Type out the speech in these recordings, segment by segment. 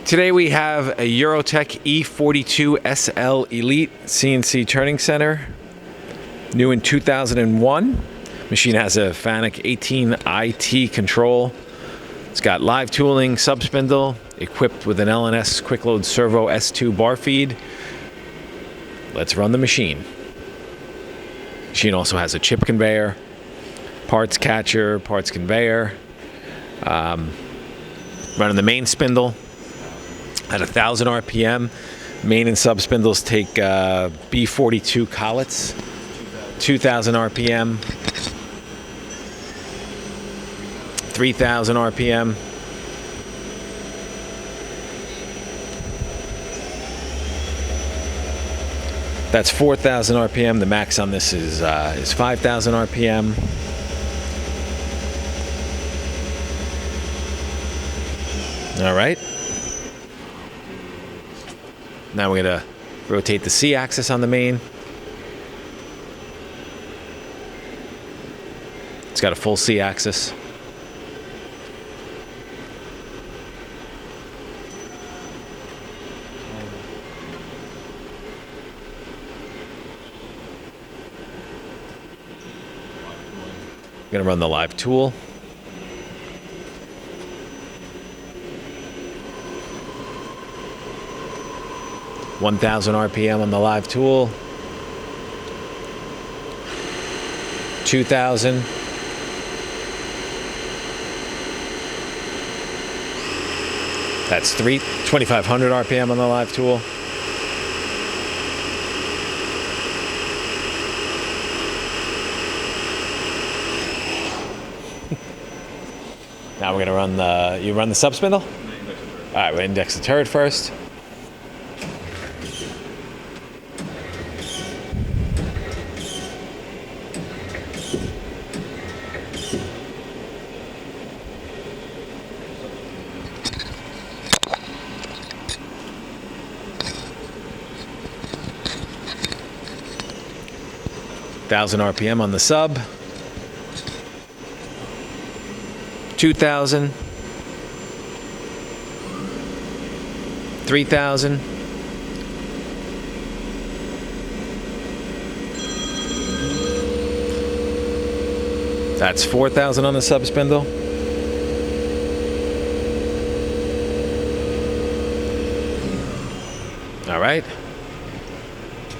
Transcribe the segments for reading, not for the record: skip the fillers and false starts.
Today we have a Eurotech E-42Sl Elite CNC turning center, new in 2001. Machine has a FANUC 18 IT control. It's got live tooling, sub-spindle, equipped with an LNS quick load servo S2 bar feed. Let's run the machine. Machine also has a chip conveyor, parts catcher, parts conveyor. Running the main spindle at 1,000 RPM. Main and sub spindles take B42 collets, 2,000 RPM, 3,000 RPM. That's 4,000 RPM. The max on this is 5,000 RPM. All right. Now we're going to rotate the C-axis on the main. It's got a full C-axis. I'm going to run the live tool. (1,000 RPM on the live tool, 2,000, that's 2,500 RPM on the live tool, now we're going to run the sub spindle. All right, we'll index the turret first. (1,000 RPM on the sub, 2,000, 3,000, that's 4,000 on the sub spindle, all right,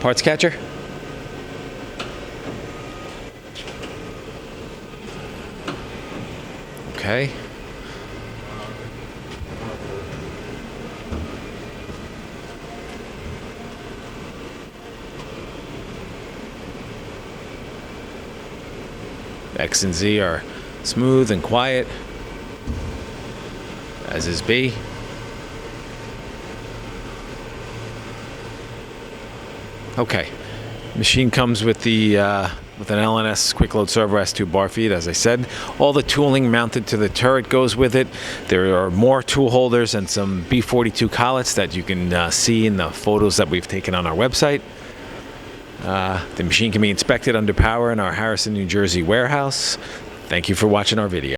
parts catcher. Okay. X and Z are smooth and quiet, as is B. Okay. Machine comes with the with an LNS quick load servo S2 bar feed, as I said. All the tooling mounted to the turret goes with it. There are more tool holders and some B42 collets that you can see in the photos that we've taken on our website. The machine can be inspected under power in our Harrison, New Jersey warehouse. Thank you for watching our video.